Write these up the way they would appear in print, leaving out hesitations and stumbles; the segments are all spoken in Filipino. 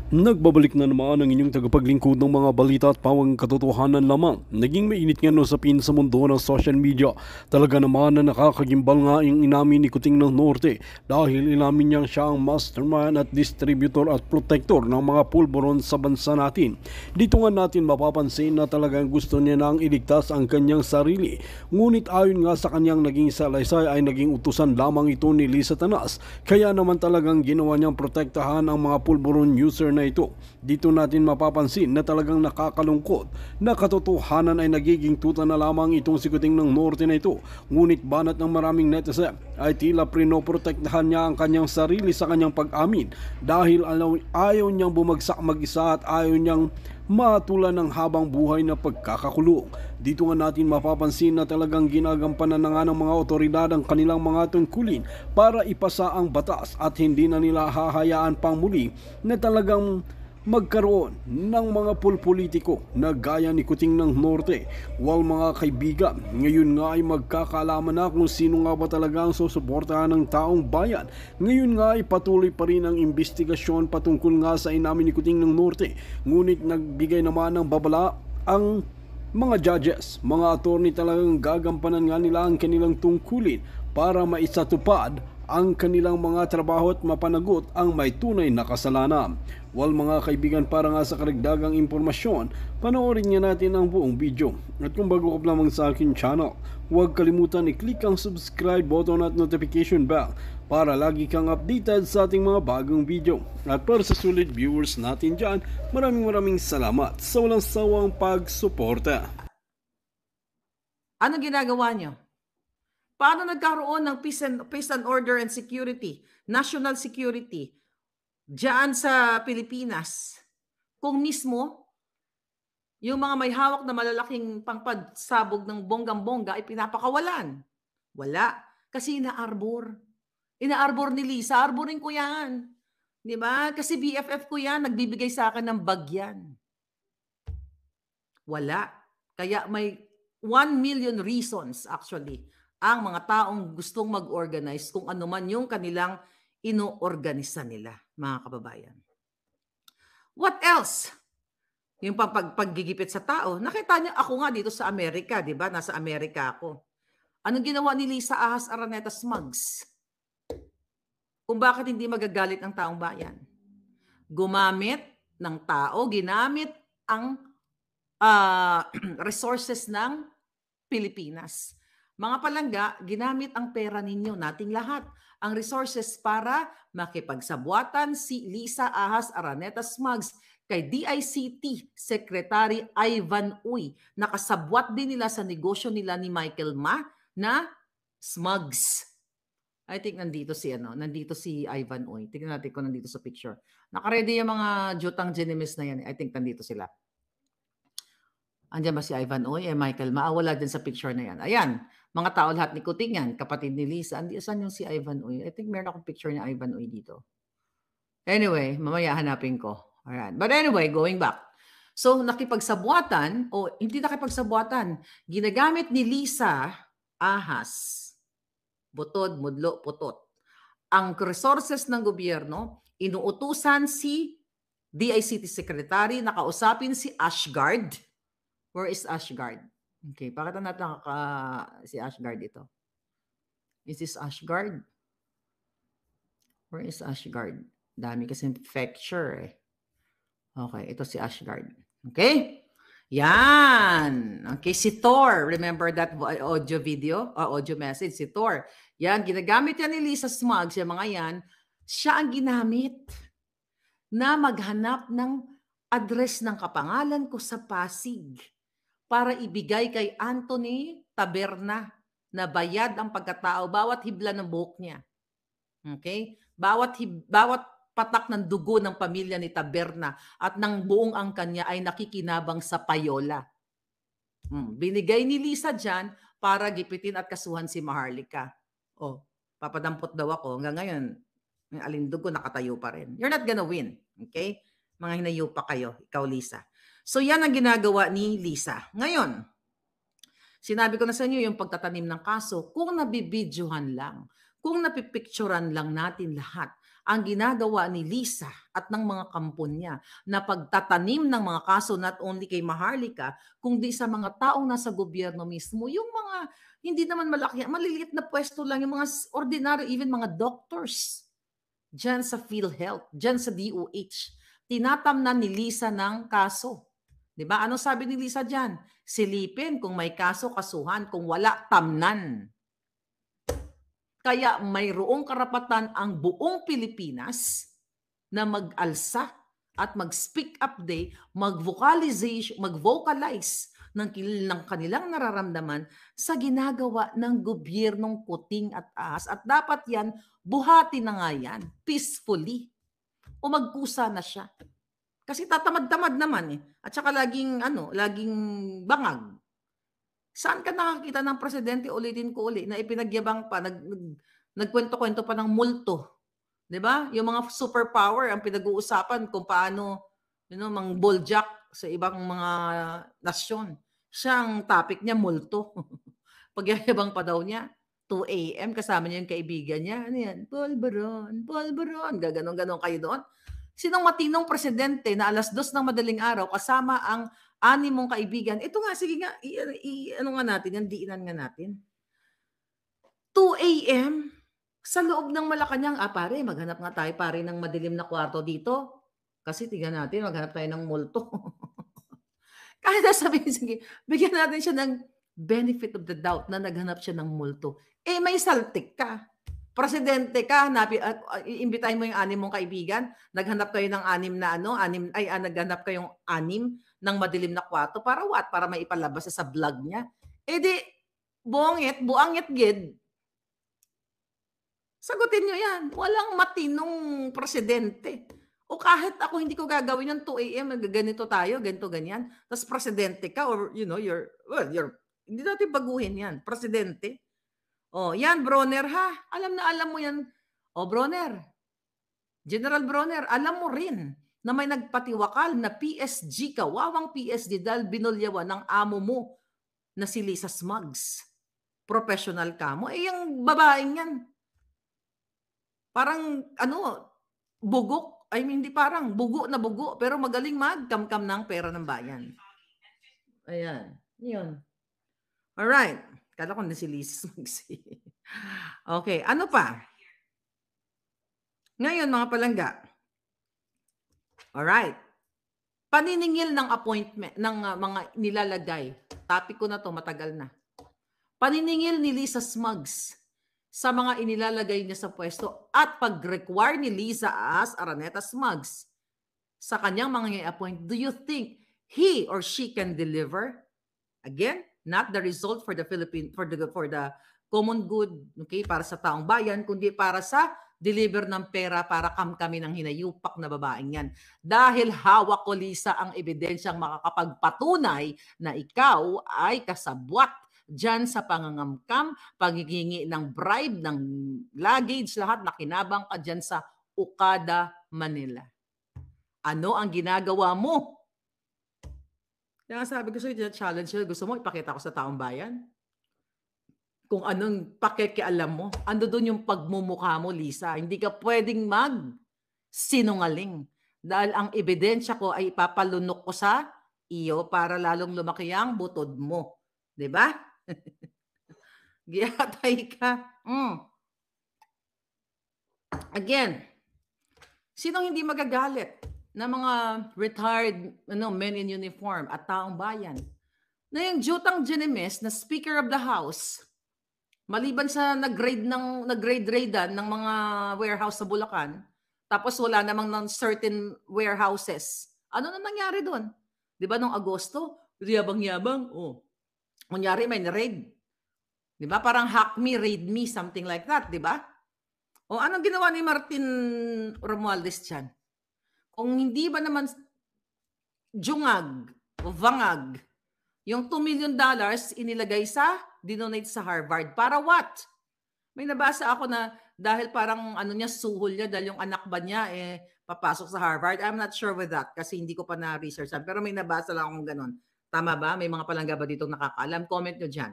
Nagbabalik na naman ang inyong tagapaglingkod ng mga balita at pawang katotohanan lamang. Naging mainit nga usapin sa mundo ng social media. Talaga naman na nakakagimbal nga yung inamin ni Kuting ng Norte dahil inamin niyang siya ang mastermind at distributor at protector ng mga pulburon sa bansa natin. Dito nga natin mapapansin na talagang gusto niya nang iligtas ang kanyang sarili. Ngunit ayon nga sa kanyang naging salaysay ay naging utusan lamang ito ni Lisa Tanas. Kaya naman talagang ginawa niyang protektahan ang mga pulburon user na ito. Dito natin mapapansin na talagang nakakalungkot na katotohanan ay nagiging tuta na lamang itong si Kuting ng Norte na ito. Ngunit banat ng maraming netizen ay tila prinoprotektahan niya ang kanyang sarili sa kanyang pag-amin dahil ayaw niyang bumagsak mag-isa at ayaw niyang matulan ng habang buhay na pagkakakulong. Dito nga natin mapapansin na talagang ginagampanan na nga ng mga otoridad ang kanilang mga tungkulin para ipasa ang batas at hindi na nila hahayaan pang muli na talagang magkaroon ng mga pulpolitiko na gaya ni Kuting ng Norte. While mga kaibigan, ngayon nga ay magkakaalaman na kung sino nga ba talaga ang susuportahan ng taong bayan. Ngayon nga ay patuloy pa rin ang investigasyon patungkol nga sa inamin ni Kuting ng Norte. Ngunit nagbigay naman ng babala ang mga judges, mga attorney talagang gagampanan nga nila ang kanilang tungkulin para maisatupad ang kanilang mga trabaho at mapanagot ang may tunay na kasalanan. Well mga kaibigan, para nga sa karagdagang impormasyon, panoorin nga natin ang buong video. At kung bago ka lamang sa akin channel, huwag kalimutan i-click ang subscribe button at notification bell para lagi kang updated sa ating mga bagong video. At para sa sulit viewers natin dyan, maraming salamat sa walang sawang pagsuporta. Ano ginagawa nyo? Paano nagkaroon ng peace and order and security, national security, diyan sa Pilipinas? Kung mismo, yung mga may hawak na malalaking pangpadsabog ng bonggang-bongga ay pinapakawalan. Wala. Kasi inaarbor. Inaarbor ni Lisa. Arborin ko yan. Di ba? Kasi BFF ko yan. Nagbibigay sa akin ng bagyan. Wala. Kaya may 1 million reasons actually ang mga taong gustong mag-organize kung ano man yung kanilang ino-organisa nila, mga kababayan. What else? Yung paggigipit sa tao. Nakita niyo ako nga dito sa Amerika, di ba? Nasa Amerika ako. Anong ginawa ni Lisa Ahas Araneta Smugs? Kung bakit hindi magagalit ng taong bayan? Gumamit ng tao, ginamit ang resources ng Pilipinas. Mga palangga, ginamit ang pera ninyo, nating lahat, ang resources para makipagsabuatan si Lisa Ahas Araneta Smugs kay DICT Secretary Ivan Uy. Nakasabwat din nila sa negosyo nila ni Michael Ma na Smugs. I think nandito si Ivan Uy. Tingnan natin kung nandito sa picture. Nakaready yung mga jutang genimis na yan. I think nandito sila. Andiyan ba si Ivan Uy? Michael Ma? Wala din sa picture na yan. Ayan. Mga tao lahat ni Kuting yan. Kapatid ni Lisa. Saan yung si Ivan Uy? I think meron akong picture ni Ivan Uy dito. Anyway, mamaya hanapin ko. Alright. But anyway, going back. So, nakipagsabuatan, o hindi nakipagsabuatan, ginagamit ni Lisa Ahas, butod, mudlo, putot, ang resources ng gobyerno, inuutusan si DICT Secretary, nakausapin si Ashgard. Where is Ashgard? Okay, pakita natin si Ashgard ito. Is this Ashgard? Where is Ashgard? Dami kasi picture eh. Okay, ito si Ashgard. Okay? Yan. Okay, si Thor. Remember that audio video? Audio message, si Thor. Yan, ginagamit yan ni Lisa Smugs, yung mga yan. Siya ang ginamit na maghanap ng address ng kapangalan ko sa Pasig para ibigay kay Anthony Taberna na bayad ang pagkatao, bawat hibla ng buhok niya. Okay? Bawat patak ng dugo ng pamilya ni Taberna at ng buong angkan niya ay nakikinabang sa payola. Binigay ni Lisa dyan para gipitin at kasuhan si Maharlika. Oh, papadampot daw ako. Hanggang ngayon, yung alindugo nakatayo pa rin. You're not gonna win. Okay? Mga hinayo pa kayo, ikaw Lisa. So yan ang ginagawa ni Lisa. Ngayon, sinabi ko na sa inyo yung pagtatanim ng kaso, kung nabibidyohan lang, kung napipicturan lang natin lahat ang ginagawa ni Lisa at ng mga kampon niya na pagtatanim ng mga kaso not only kay Maharlika, kundi sa mga taong nasa gobyerno mismo, yung mga hindi naman malaki, maliliit na pwesto lang, yung mga ordinary, even mga doctors, dyan sa PhilHealth, dyan sa DOH, tinatamnan ni Lisa ng kaso. Diba? Ano sabi ni Lisa dyan? Silipin kung may kaso, kasuhan, kung wala, tamnan. Kaya mayroong karapatan ang buong Pilipinas na mag-alsa at mag-speak up day, mag-vocalize ng kanilang nararamdaman sa ginagawa ng gobyernong kuting at ahas. At dapat yan, buhati na nga yan, peacefully. O magkusa na siya. Kasi tatamad-tamad naman eh. At saka laging bangag. Saan ka nakakita ng presidente, ulitin ko uli, na ipinagyabang pa, nagkwento-kwento pa ng multo. 'Di ba? Yung mga superpower ang pinag-uusapan kung paano mang-bulljack sa ibang mga nasyon. Siya ang topic niya, multo. Pagyayabang pa daw niya. 2 a.m. kasama niya yung kaibigan niya. Ano yan? Polvoron. Gaganon-ganon kayo doon. Sinong matinong presidente na alas 2 ng madaling araw kasama ang 6 mong kaibigan? Ito nga, sige nga, ano nga natin yan, diinan nga natin. 2 a.m. sa loob ng Malacanang. Pare, maghanap nga tayo pare ng madilim na kwarto dito. Kasi tingnan natin, maghanap tayo ng multo. Kahit sabihin, sige, bigyan natin siya ng benefit of the doubt na naghanap siya ng multo. May saltik ka. Presidente ka, iimbitahin mo yung 6 mong kaibigan, naghanap kayo ng 6 na naghanap kayong 6 ng madilim na kwarto. Para what? Para maipalabas sa vlog niya. Di, buangit gid. Sagutin nyo yan. Walang matinong presidente. O kahit ako hindi ko gagawin yung 2 a.m. ganito tayo, ganito, ganyan. Tapos presidente ka or hindi natin baguhin yan. Presidente. Yan, Bronner ha. Alam mo yan. Bronner. General Bronner, alam mo rin na may nagpatiwakal na PSG, kawawang PSG dahil binulyawan ng amo mo na si Lisa Smugs. Professional ka mo. Yung babaeng yan. Parang, bugok. Hindi parang, bugo na bugo. Pero magaling magkamkam ng pera ng bayan. Ayan. Yun. Alright. Kala ko na si Lisa Smugs. Okay. Ano pa? Ngayon, mga palangga. Alright. Paniningil ng appointment, ng mga nilalagay. Topic ko na to, matagal na. Paniningil ni Lisa Smugs sa mga inilalagay niya sa pwesto at pag-require ni Lisa as Araneta Smugs sa kanyang mga i-appoint, do you think he or she can deliver? Again, not the result for the common good, okay, para sa taong bayan, kundi para sa deliver ng pera para kami ng hinayupak na babaeng yan. Dahil hawak ko, Lisa, ang ebidensyang makakapagpatunay na ikaw ay kasabwat dyan sa pangangamkam, paghihingi ng bribe, ng luggage, lahat nakinabang ka dyan sa Okada, Manila. Ano ang ginagawa mo? Kaya sabi ko sa'yo, challenge yun. Gusto mo ipakita ko sa taong bayan? Kung anong pakikialam mo. Ando doon yung pagmumukha mo, Lisa. Hindi ka pwedeng sinungaling. Dahil ang ebidensya ko ay ipapalunok ko sa iyo para lalong lumaki ang butod mo. Diba? Giyatay ka. Again, sinong hindi magagalit na mga retired men in uniform at taong bayan na yung Jutang Ginemes na Speaker of the House, maliban sa nag-grade-raidan ng mga warehouse sa Bulacan, tapos wala namang ng certain warehouses. Ano na nangyari doon? Di ba nung Agosto? Yabang-yabang. Kunyari may na-raid. Di ba? Parang hack me, raid me, something like that. Di ba? Anong ginawa ni Martin Romualdez dyan? Kung hindi ba naman jungag o vangag, yung $2 million inilagay dinonate sa Harvard. Para what? May nabasa ako na dahil parang suhol niya dahil yung anak ba niya papasok sa Harvard. I'm not sure with that kasi hindi ko pa na-research. Pero may nabasa lang akong ganun. Tama ba? May mga palangga ba dito nakakaalam? Comment nyo dyan.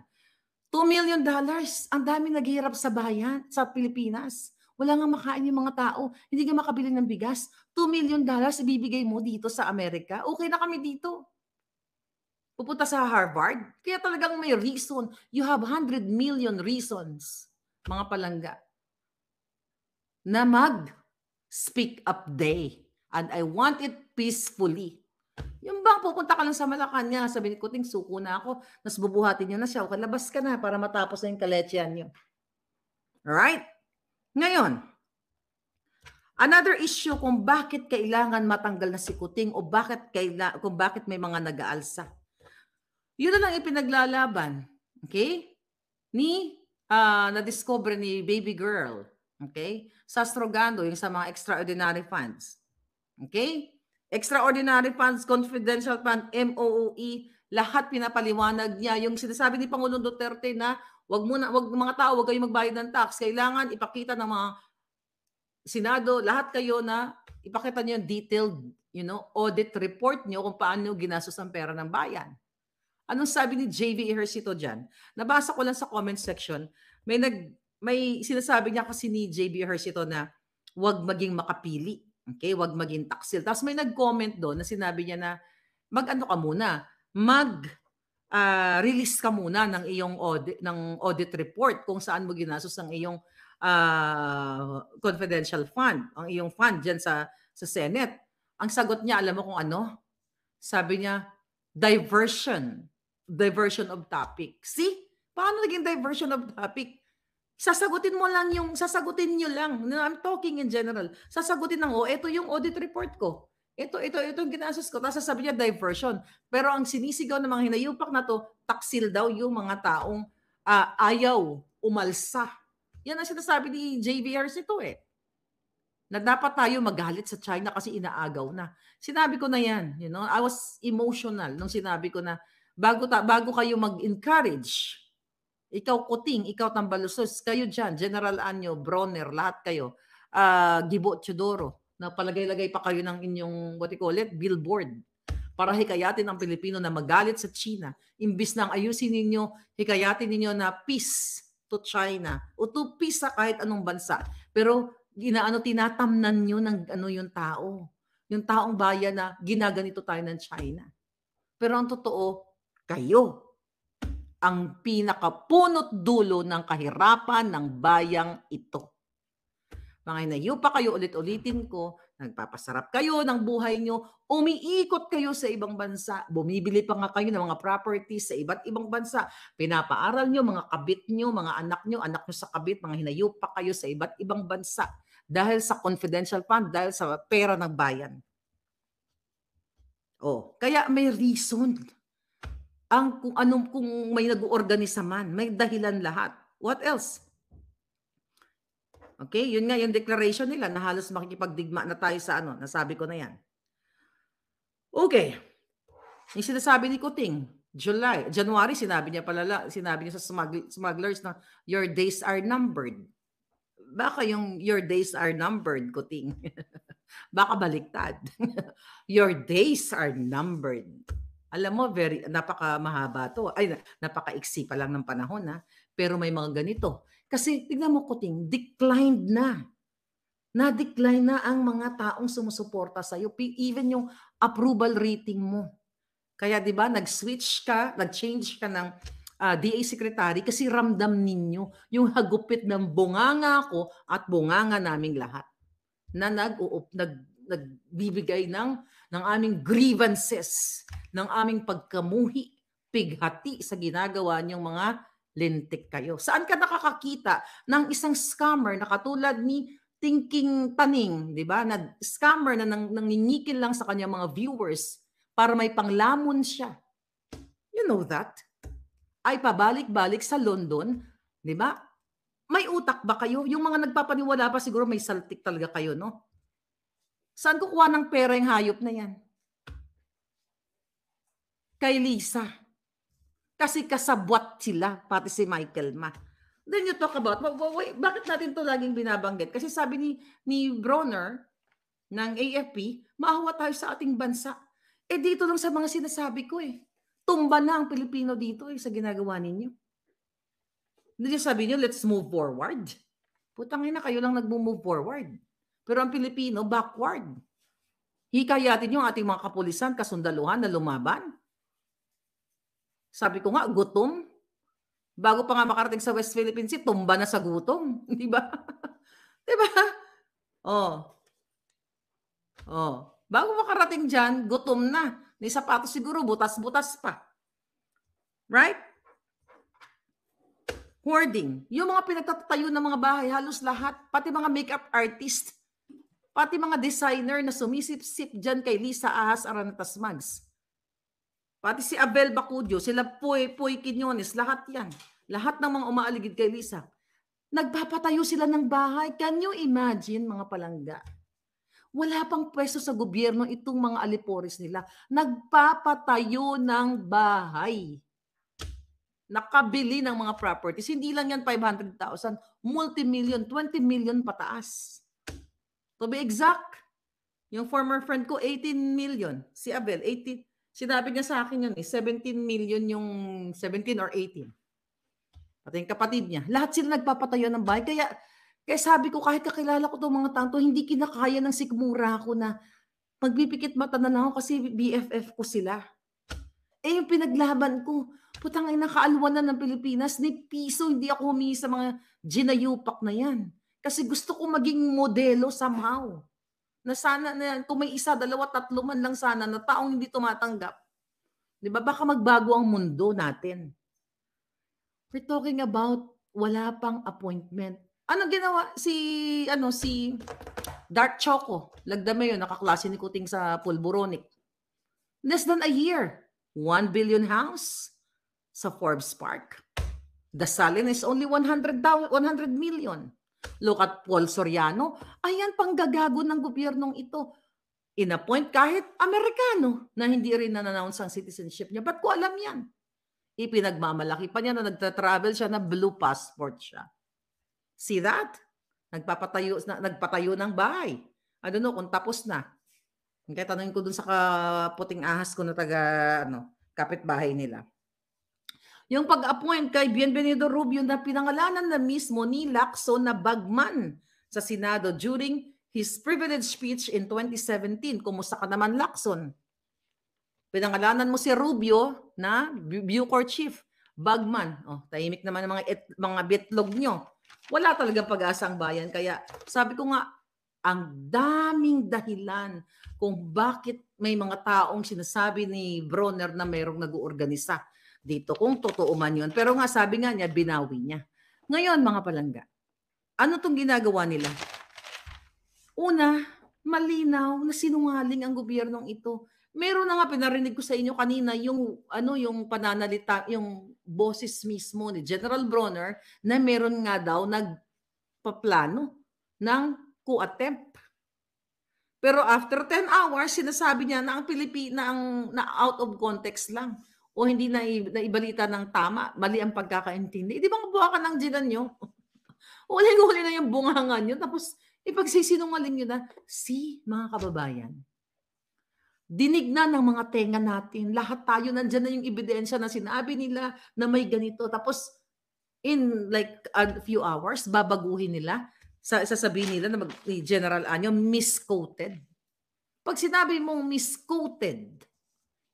$2 million. Ang dami naghihirap sa bayan, sa Pilipinas. Wala nga makain yung mga tao. Hindi ka makabili ng bigas. $2 million ibibigay mo dito sa Amerika. Okay na kami dito. Pupunta sa Harvard. Kaya talagang may reason. You have 100 million reasons, mga palangga, na mag-speak up day. And I want it peacefully. Yung bang pupunta ka lang sa Malacanang, sabi ni Kuting, suko na ako, nas bubuhatin niyo na siya, o labas ka na para matapos na yung kalechian niyo. Alright? Ngayon, another issue kung bakit kailangan matanggal na si Kuting o kung bakit may mga nag-aalsa. Yun na lang ipinaglalaban, okay? Na-discover ni baby girl, okay? Sa Strogando, yung sa mga extraordinary funds. Okay? Extraordinary funds, confidential fund, MOOE, lahat pinapaliwanag niya. Yung sinasabi ni Pangulong Duterte na wag mga tao, wag kayong magbayad ng tax. Kailangan ipakita ng mga Senado, lahat kayo na ipakita niyo yung detailed, audit report niyo kung paano ginastos ang pera ng bayan. Anong sabi ni JV Ejercito dyan? Nabasa ko lang sa comment section, may sinasabi niya kasi ni JV Ejercito na wag maging makapili. Okay, wag maging taksil. Tapos may nag-comment doon na sinabi niya na mag-ano ka muna, release ka muna ng iyong audit report kung saan mo ginastos ang iyong confidential fund, ang iyong fund diyan sa Senate. Ang sagot niya, alam mo kung ano? Sabi niya, diversion of topic. See? Paano naging diversion of topic? Sasagutin niyo lang. I'm talking in general. Sasagutin lang, ito yung audit report ko. Ito yung ginastos ko. Tapos sasabi niya, diversion. Pero ang sinisigaw ng mga hinayupak na to, taksil daw yung mga taong ayaw umalsa. Yan ang sinasabi ni JVRs ito na dapat tayo magalit sa China kasi inaagaw na. Sinabi ko na yan. I was emotional nung sinabi ko na bago kayo mag-encourage, ikaw Kuting, ikaw Tambalusos, kayo dyan, General Anyo, Bronner, lahat kayo, Gibo Teodoro, na palagay-lagay pa kayo ng inyong, billboard, para hikayatin ang Pilipino na magalit sa China. Imbis na ayusin ninyo, hikayatin ninyo na peace to China, o to peace sa kahit anong bansa. Pero, tinatamnan nyo ng yung tao. Yung taong bayan na ginaganito tayo ng China. Pero ang totoo, kayo ang pinakapunot dulo ng kahirapan ng bayang ito. Mga inayupa kayo, ulit-ulitin ko, nagpapasarap kayo ng buhay nyo, umiikot kayo sa ibang bansa, bumibili pa nga kayo ng mga properties sa iba't ibang bansa, pinapaaral nyo, mga kabit nyo, mga anak nyo sa kabit, mga hinayupa kayo sa iba't ibang bansa dahil sa confidential fund, dahil sa pera ng bayan. Kaya may reason. Kung may nag-uorganisa man, may dahilan lahat. What else? Okay, yun nga yung declaration nila na halos makikipagdigma na tayo sa nasabi ko na yan. Okay. Yung sinasabi ni Kuting, January, sinabi niya sa smugglers na your days are numbered. Baka yung your days are numbered, Kuting. Baka baliktad. Your days are numbered. Alam mo, napaka-mahaba to. Ay, napaka-iksi pa lang ng panahon, pero may mga ganito. Kasi, tignan mo, Kuting, declined na. Na-decline na ang mga taong sumusuporta sa'yo. Even yung approval rating mo. Kaya, di ba, nag-change ka ng DA Secretary kasi ramdam ninyo yung hagupit ng bunganga ko at bunganga naming lahat. Na nagbibigay ng aming grievances, ng aming pagkamuhi, pighati sa ginagawa niyong mga lintik kayo. Saan ka nakakakita ng isang scammer na katulad ni Thinking Taning, di ba? Na scammer na nanginikil lang sa kanyang mga viewers para may panglamon siya. You know that? Ay pabalik-balik sa London, di ba? May utak ba kayo? Yung mga nagpapaniwala pa siguro may saltik talaga kayo, no? Saan kukuha ng pera yung hayop na yan? Kay Lisa. Kasi kasabwat sila, pati si Michael Ma. Then you talk about, bakit natin to laging binabanggit? Kasi sabi ni Bronner ng AFP, maawa tayo sa ating bansa. Dito lang sa mga sinasabi ko Tumba na ang Pilipino dito sa ginagawa ninyo. Hindi sabi niyo, let's move forward. Putang ina, kayo lang nagmo-move forward. Pero ang Pilipino, backward. Hikayatin yung ating mga kapulisan, kasundaluhan na lumaban. Sabi ko nga, gutom. Bago pa nga makarating sa West Philippine Sea, tumba na sa gutom. Di ba? Di ba? Oh. Oh. Bago makarating dyan, gutom na. May sapatos siguro, butas-butas pa. Right? Hoarding. Yung mga pinagtatayo ng mga bahay, halos lahat, pati mga makeup artist, pati mga designer na sumisip-sip dyan kay Lisa Ahas Arantas Mags. Pati si Abel Bacudio, sila Poy Quinones, lahat yan. Lahat ng mga umaaligid kay Lisa. Nagpapatayo sila ng bahay. Can you imagine, mga palangga? Wala pang pwesto sa gobyerno itong mga alipores nila. Nagpapatayo ng bahay. Nakabili ng mga properties. Hindi lang yan 500,000. Multi-million, 20 million pataas. To be exact, yung former friend ko, 18 million. Si Abel, 18. Sinabi niya sa akin yun, 17 million yung 17 or 18. Pati yung kapatid niya. Lahat sila nagpapatayo ng bahay. Kaya sabi ko, kahit kakilala ko itong mga tanto, hindi kinakaya ng sikmura ko na magpipikit mata na lang ako kasi BFF ko sila. Eh yung pinaglaban ko, putang ina, kaalwan na ng Pilipinas, ni piso hindi ako humingi sa mga ginayupak na yan. Kasi gusto ko maging modelo somehow. Na sana, na, kung may isa, dalawa, tatlo man lang sana na taong hindi tumatanggap. Di ba? Baka magbago ang mundo natin. We're talking about wala pang appointment. Ano ginawa si Dark Choco? Lagdame yun, nakaklase ni Kuting sa Pulboronic. Less than a year. 1 billion house sa Forbes Park. The Salin is only 100 million. Look at Paul Soriano. Ayan pang gagago ng gobyernong ito. In-appoint kahit Amerikano na hindi rin na-announce ang citizenship niya. Ba't ko alam yan? Ipinagmamalaki pa niya na nagta-travel siya na blue passport siya. See that? Nagpatayo ng bahay. I don't know kung tapos na. Kaya tanongin ko dun sa puting ahas ko na kapitbahay nila. Yung pag-appoint kay Bienvenido Rubio na pinangalanan na mismo ni Lacson na bagman sa Senado during his privilege speech in 2017. Kumusta ka naman, Lacson? Pinangalanan mo si Rubio na Bucor Chief, bagman. Oh, tahimik naman ang mga bitlog nyo. Wala talagang pag-asa ang bayan. Kaya sabi ko nga, ang daming dahilan kung bakit may mga taong sinasabi ni Bronner na mayroong nag-uorganisa dito, kung totoo man yun. Pero nga, sabi nga niya, binawi niya. Ngayon, mga palangga, ano tong ginagawa nila? Una, malinaw na sinungaling ang gobyernong ito. Meron na nga, pinarinig ko sa inyo kanina, yung pananalita, yung boses mismo ni General Bronner na meron nga daw nagpaplano ng coup attempt. Pero after 10 hours, sinasabi niya na ang Pilipina na out of context lang. O hindi na ibalita ng tama, mali ang pagkakaintindi. Di ba mabuha ka ng ginan nyo? Huli na yung bungangan nyo, tapos ipagsisinungaling nyo na, mga kababayan, dinig na ng mga tenga natin, lahat tayo, nandyan na yung ebidensya na sinabi nila na may ganito, tapos in like a few hours, babaguhin nila, sasabihin nila na ni General Anyo, misquoted. Pag sinabi mong misquoted,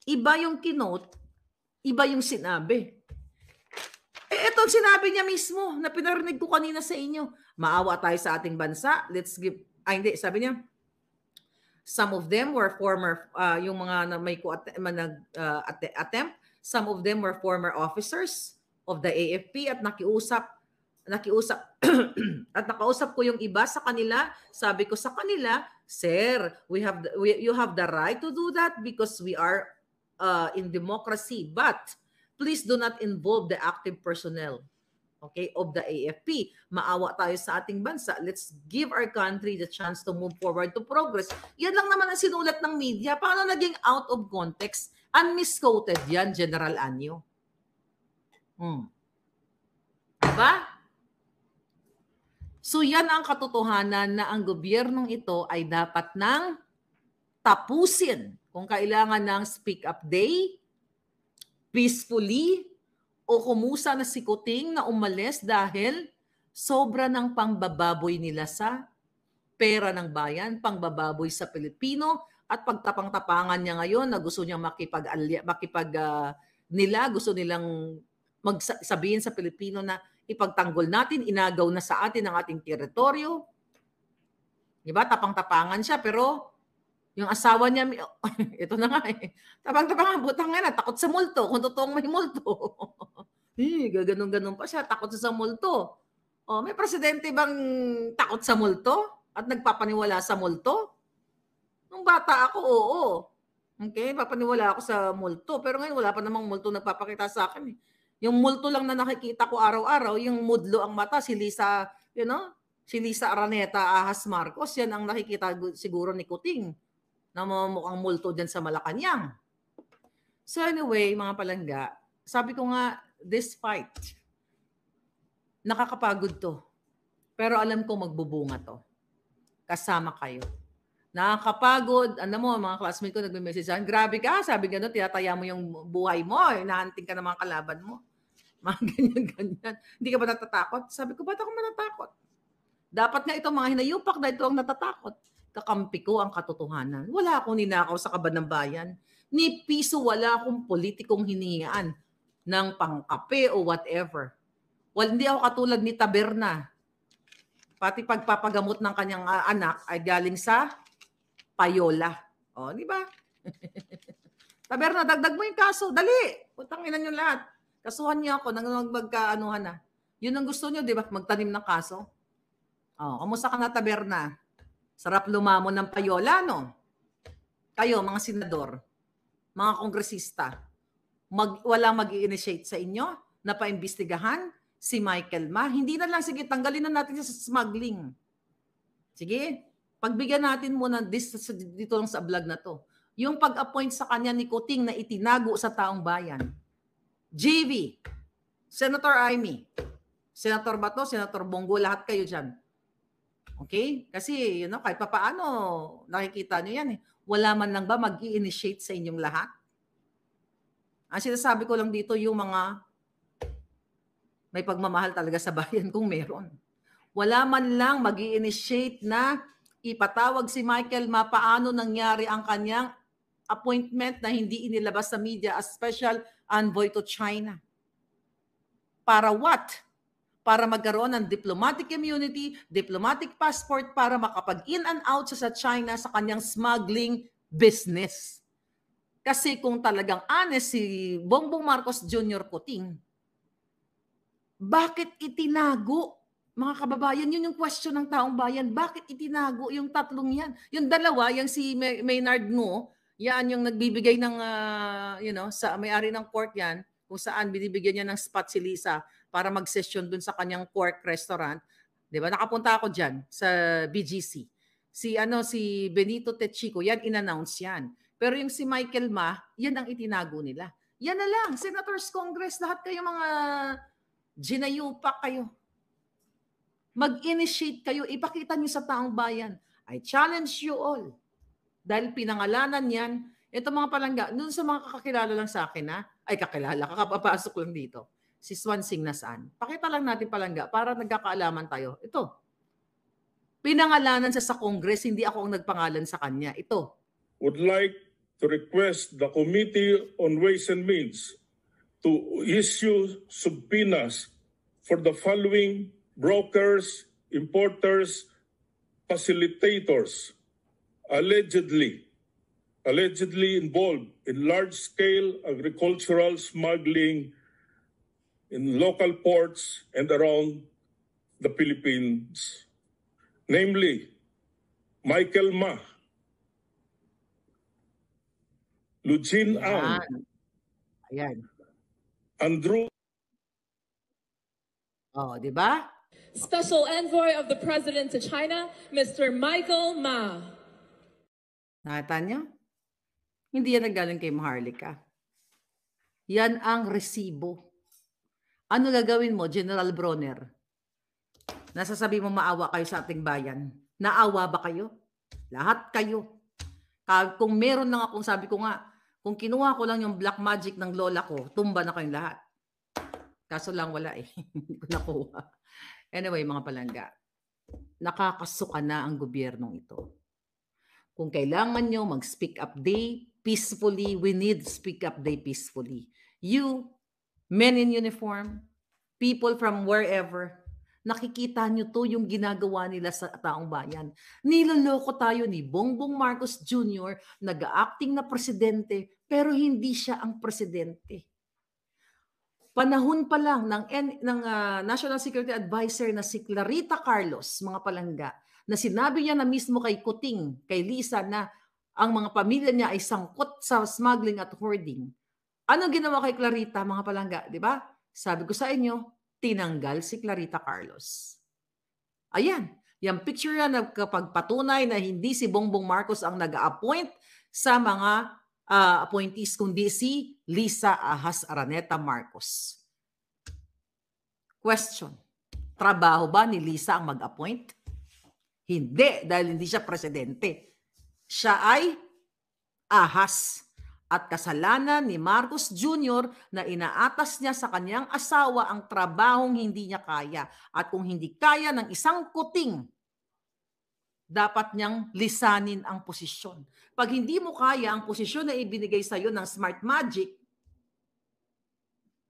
iba yung kinote, iba yung sinabi. Ito sinabi niya mismo na pinarinig ko kanina sa inyo. Maawa tayo sa ating bansa. Let's give... hindi. Sabi niya, some of them were former... yung mga na may attempt, some of them were former officers of the AFP at nakausap at nakausap ko yung iba sa kanila. Sabi ko sa kanila, sir, you have the right to do that because we are in democracy, but please do not involve the active personnel, okay, of the AFP. Maawa tayo sa ating bansa. Let's give our country the chance to move forward to progress. Yan lang naman ang sinulat ng media. Paano naging out of context? Unmisquoted yan, General Anyo. Diba? So yan ang katotohanan na ang gobyernong ito ay dapat nang tapusin kung kailangan ng speak up day, peacefully, o kumusa na si Kuting na umalis dahil Sobra ng pangbababoy nila sa pera ng bayan, pangbababoy sa Pilipino, at pagtapang-tapangan niya ngayon na gusto niyang gusto nilang sabihin sa Pilipino na ipagtanggol natin, inagaw na sa atin ang ating teritoryo. Diba? Tapang-tapangan siya, pero yung asawa niya, ito na nga eh, tapang-tapangan, butang nga na, takot sa multo, kung totoong may multo. Gaganon-ganon pa siya, takot sa multo. Oh, may presidente bang takot sa multo at nagpapaniwala sa multo? Nung bata ako, oo. Okay, papaniwala ako sa multo. Pero ngayon, wala pa namang multo nagpapakita sa akin. Yung multo lang na nakikita ko araw-araw, yung mudlo ang mata, si Lisa Araneta Ahas Marcos, yan ang nakikita siguro ni Kuting na mukhang multo dyan sa Malacanang. So anyway, mga palangga, sabi ko nga, this fight, nakakapagod to. Pero alam ko magbubunga to. Kasama kayo. Nakakapagod. Ano mo, mga classmate ko nagme-message sa'kin, grabe ka, sabi gano'n, tinataya mo yung buhay mo, inahanting ka ng mga kalaban mo. Mga ganyan-ganyan. Hindi ka ba natatakot? Sabi ko, ba't ako matatakot? Dapat nga itong mga hinayupak na ito ang natatakot. Kakampi ko ang katotohanan. Wala akong ninakaw sa kaban ng bayan. Ni piso wala akong politikong hiningaan ng pangkape o whatever. Well, hindi ako katulad ni Taberna. Pati pagpapagamot ng kanyang anak ay galing sa payola. O, di ba? Taberna, dagdag mo yung kaso. Dali! Putangin nyo lahat. Kasuhan niyo ako nang magkaanuhan na. Yun ang gusto niyo, di ba? Magtanim ng kaso. O, kamusta ka na, Taberna? Sarap lumamon ng payola, no? Kayo, mga senador, mga kongresista, walang mag-i-initiate sa inyo na paimbestigahan si Michael Ma. Hindi na lang, sige, tanggalin na natin sa smuggling. Sige, pagbigyan natin muna dito lang sa vlog na to. Yung pag-appoint sa kanya ni Kuting na itinago sa taong bayan. JV, Senator Amy, Senator Bato, Senator Bongo, lahat kayo dyan. Okay? Kasi, kahit papaano, nakikita nyo yan eh. Wala man lang ba mag-i-initiate sa inyong lahat? Ang sinasabi ko lang dito, yung mga may pagmamahal talaga sa bayan kung meron. Wala man lang mag-i-initiate na ipatawag si Michael Ma paano nangyari ang kanyang appointment na hindi inilabas sa media as special envoy to China. Para what? Para magkaroon ng diplomatic immunity, diplomatic passport para makapag-in and out sa China sa kanyang smuggling business. Kasi kung talagang honest si Bongbong Marcos Jr. Kuting, bakit itinago? Mga kababayan, yun yung question ng taong bayan. Bakit itinago yung tatlong yan? Yung dalawa, yung si Maynard Ngo, yan yung nagbibigay ng, sa may-ari ng pork yan, kung saan binibigyan niya ng spot si Lisa para mag-session dun sa kanyang pork restaurant. Diba? Nakapunta ako dyan sa BGC. Si Benito Techico, yan in-announce yan. Pero yung si Michael Ma, yan ang itinago nila. Yan na lang, Senators, Congress, lahat kayo mga ginayupak kayo. Mag-initiate kayo, ipakita niyo sa taong bayan. I challenge you all. Dahil pinangalanan yan, ito mga palangga, nun sa mga kakilala lang sa akin, kakapapasok lang dito. Si Swansing nasaan? Pakita lang natin palangga para nagkakaalaman tayo. Ito. Pinangalanan sa Congress, hindi ako ang nagpangalan sa kanya. Ito. Would like to request the Committee on Ways and Means to issue subpoenas for the following brokers, importers, facilitators, allegedly involved in large-scale agricultural smuggling in local ports and around the Philippines. Namely, Michael Ma, Lujin Ang, Ayan. Andrew. Oh, di ba? Special Envoy of the President to China, Mr. Michael Ma. Nakita niyo? Hindi yan nanggaling kay Maharlika. Yan ang resibo. Ano gagawin mo, General Bronner? Nasasabi mo maawa kayo sa ating bayan. Naawa ba kayo? Lahat kayo. Kung meron lang akong, sabi ko nga, kung kinuha ko lang yung black magic ng lola ko, tumba na kayong lahat. Kaso lang wala eh. Hindi ko nakuha. Anyway, mga palangga, nakakasuka na ang gobyernong ito. Kung kailangan nyo mag-speak up day peacefully, we need speak up day peacefully. You, men in uniform, people from wherever, nakikita nyo to yung ginagawa nila sa taong bayan. Niloloko tayo ni Bongbong Marcos Jr., nag-acting na presidente, pero hindi siya ang presidente. Panahon pa lang ng National Security Advisor na si Clarita Carlos, mga palangga, na sinabi niya na mismo kay Kuting, kay Lisa, na ang mga pamilya niya ay sangkot sa smuggling at hoarding. Ano ginawa kay Clarita, mga palangga? Di ba? Sabi ko sa inyo, tinanggal si Clarita Carlos. Ayan, yung picture yan na kapag patunay na hindi si Bongbong Marcos ang nag-appoint sa mga appointees, kundi si Lisa Ahas Araneta Marcos. Question, trabaho ba ni Lisa ang mag-appoint? Hindi, dahil hindi siya presidente. Siya ay ahas. At kasalanan ni Marcos Jr. na inaatas niya sa kanyang asawa ang trabahong hindi niya kaya. At kung hindi kaya ng isang kuting, dapat niyang lisanin ang posisyon. Pag hindi mo kaya ang posisyon na ibinigay sa iyo ng Smart Magic,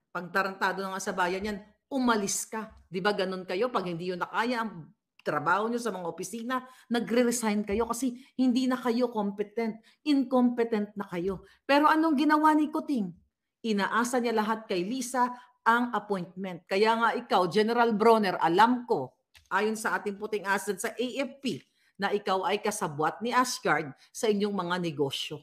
pagtarantado ng sa bayan yan, umalis ka. Di ba ganun kayo? Pag hindi yun nakaya ang trabaho nyo sa mga opisina, nagre-resign kayo kasi hindi na kayo competent. Incompetent na kayo. Pero anong ginawa ni Kuting? Inaasa niya lahat kay Lisa ang appointment. Kaya nga ikaw, General Bronner, alam ko, ayon sa ating puting asset sa AFP, na ikaw ay kasabwat ni Ashgard sa inyong mga negosyo.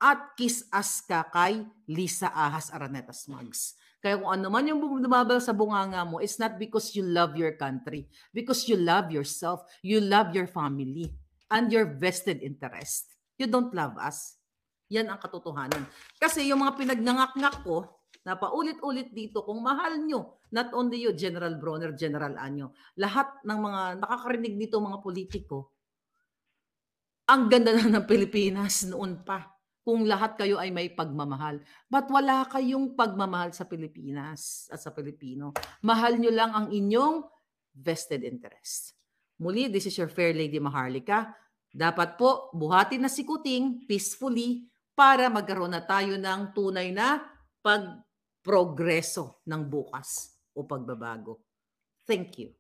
At kiss-ass ka kay Lisa Ahas Araneta Smugs. Kaya kung ano man yung bumabal sa bunganga mo, it's not because you love your country. Because you love yourself. You love your family. And your vested interest. You don't love us. Yan ang katotohanan. Kasi yung mga pinagnangak-ngak ko, na paulit-ulit dito, kung mahal nyo, not only you, General Bronner, General Anyo, lahat ng mga nakakarinig nito mga politiko, ang ganda na ng Pilipinas noon pa. Kung lahat kayo ay may pagmamahal. But wala kayong pagmamahal sa Pilipinas at sa Pilipino. Mahal nyo lang ang inyong vested interest. Muli, this is your Fair Lady Maharlika. Dapat po, buhatin na si Kuting peacefully para magkaroon na tayo ng tunay na pagprogreso ng bukas o pagbabago. Thank you.